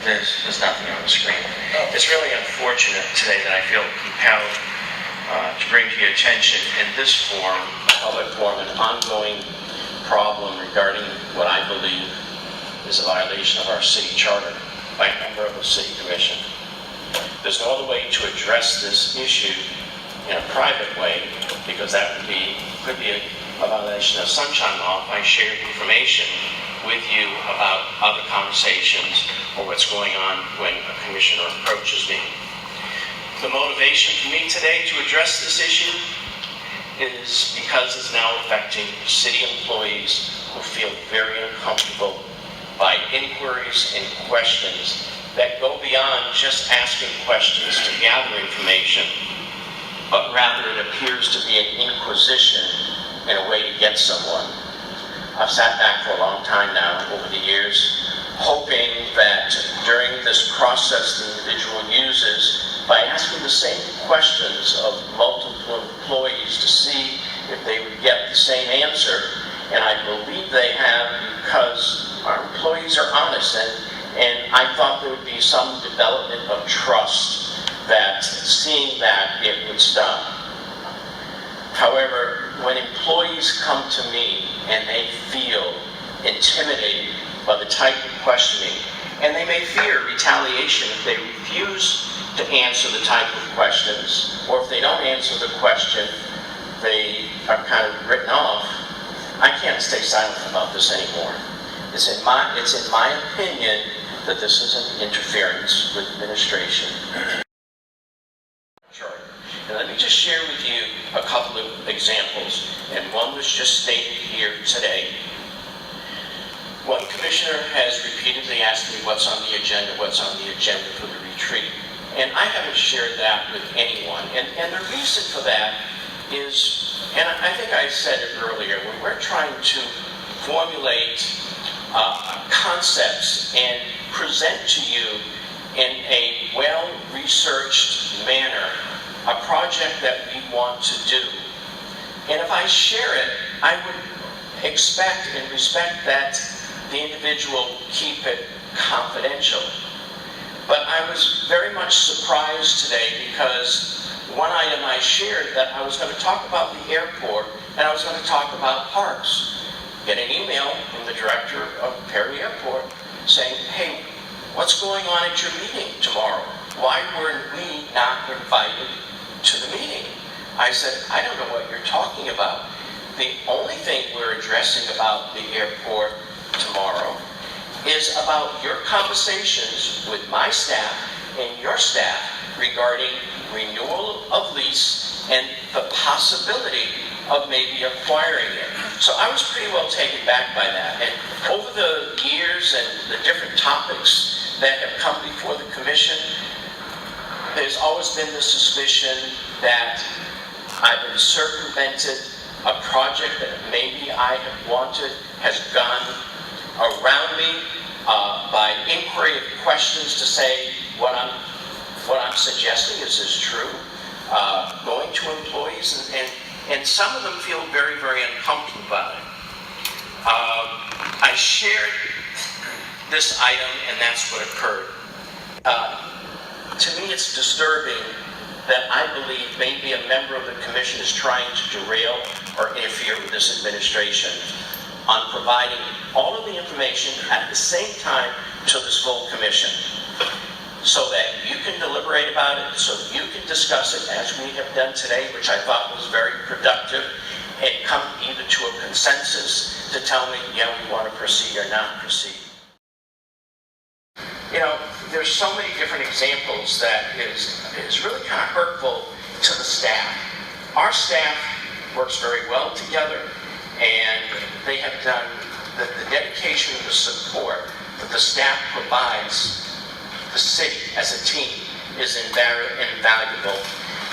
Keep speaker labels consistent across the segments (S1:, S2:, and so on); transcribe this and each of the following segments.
S1: There's nothing on the screen. It's really unfortunate today that I feel compelled to bring to your attention in this forum, public forum, an ongoing problem regarding what I believe is a violation of our city charter by a member of the city commission. There's no other way to address this issue in a private way, because that could be a violation of sunshine law if I shared information with you about other conversations or what's going on when a commissioner approaches me. The motivation for me today to address this issue is because it's now affecting city employees who feel very uncomfortable by inquiries and questions that go beyond just asking questions to gather information, but rather it appears to be an inquisition in a way to get someone. I've sat back for a long time now over the years, hoping that during this process the individual uses, by asking the same questions of multiple employees to see if they would get the same answer, and I believe they have, because our employees are honest, and I thought there would be some development of trust that seeing that it would stop. However, when employees come to me and they feel intimidated by the type of questioning, and they may fear retaliation if they refuse to answer the type of questions, or if they don't answer the question, they are kind of written off. I can't stay silent about this anymore. It's in my opinion that this is an interference with administration. And let me just share with you a couple of examples, and one was just stated here today. One commissioner has repeatedly asked me what's on the agenda for the retreat. And I haven't shared that with anyone. And the reason for that is, and I think I said it earlier, when we're trying to formulate concepts and present to you in a well-researched manner a project that we want to do. And if I share it, I would expect and respect that the individual keep it confidential. But I was very much surprised today because one item I shared that I was going to talk about the airport and I was going to talk about parks. Get an email from the director of Perry Airport saying, hey, what's going on at your meeting tomorrow? Why weren't we not invited to the meeting? I said, I don't know what you're talking about. The only thing we're addressing about the airport tomorrow is about your conversations with my staff and your staff regarding renewal of lease and the possibility of maybe acquiring it. So I was pretty well taken back by that. And over the years and the different topics that have come before the commission, there's always been the suspicion that I've been circumvented, a project that maybe I have wanted has gone around me by inquiry of questions to say what I'm suggesting is true, going to employees, and some of them feel very, very uncomfortable about it. I shared this item, and that's what occurred. To me, it's disturbing that I believe maybe a member of the commission is trying to derail or interfere with this administration on providing all of the information at the same time to this full commission, so that you can deliberate about it, so that you can discuss it as we have done today, which I thought was very productive, and come either to a consensus to tell me, yeah, we want to proceed or not proceed. You know, there's so many different examples that is really kind of hurtful to the staff. Our staff works very well together, and they have done the dedication and the support that the staff provides the city as a team is invaluable.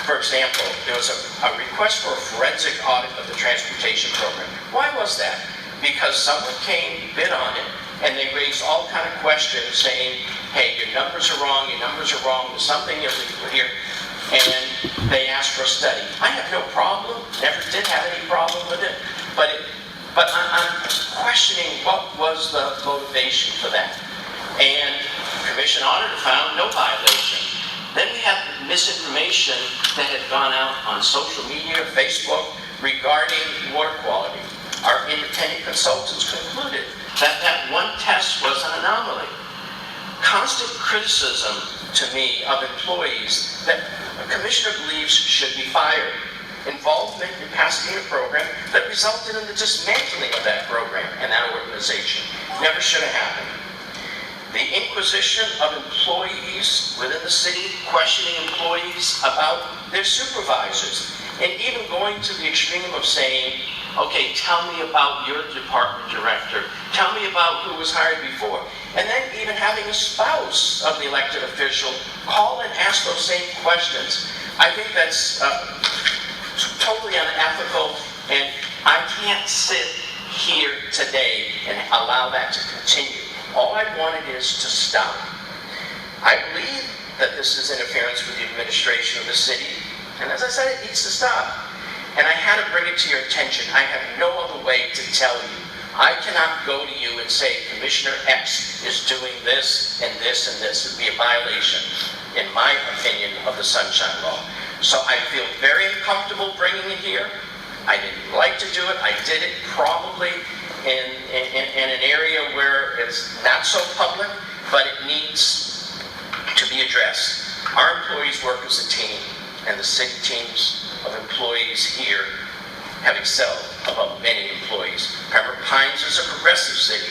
S1: For example, there was a request for a forensic audit of the transportation program. Why was that? Because someone came, bid on it, and they raised all kind of questions saying, hey, your numbers are wrong, there's something illegal here, and they asked for a study. I have no problem, never did have any problem with it, but I'm questioning what was the motivation for that. And Commission auditor found no violation. Then we have misinformation that had gone out on social media, Facebook, regarding water quality. Our independent consultants concluded that that one test was an anomaly. Constant criticism to me of employees that a commissioner believes should be fired. Involvement in passing a program that resulted in the dismantling of that program and that organization. Never should have happened. The inquisition of employees within the city, questioning employees about their supervisors, and even going to the extreme of saying, okay, tell me about your department director, tell me about who was hired before, and then even having a spouse of the elected official call and ask those same questions. I think that's totally unethical, and I can't sit here today and allow that to continue. All I wanted is to stop. I believe that this is interference with the administration of the city, and as I said, it needs to stop. And I had to bring it to your attention. I have no other way to tell you. I cannot go to you and say, Commissioner X is doing this and this and this. It would be a violation, in my opinion, of the Sunshine Law. So I feel very uncomfortable bringing it here. I didn't like to do it. I did it probably in an area where it's not so public, but it needs to be addressed. Our employees work as a team, and the city teams of employees here have excelled above many employees. Pembroke Pines is a progressive city.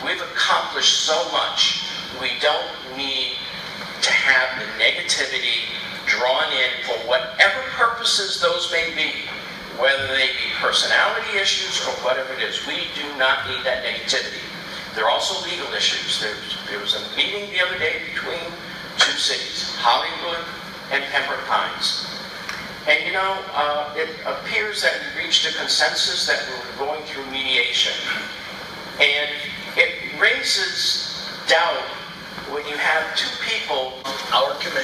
S1: We've accomplished so much. We don't need to have the negativity drawn in for whatever purposes those may be, whether they be personality issues or whatever it is. We do not need that negativity. There are also legal issues. There was a meeting the other day between two cities, Hollywood and Pembroke Pines. And you know, it appears that we reached a consensus that we were going through mediation. And it raises doubt when you have two people.
S2: Our commission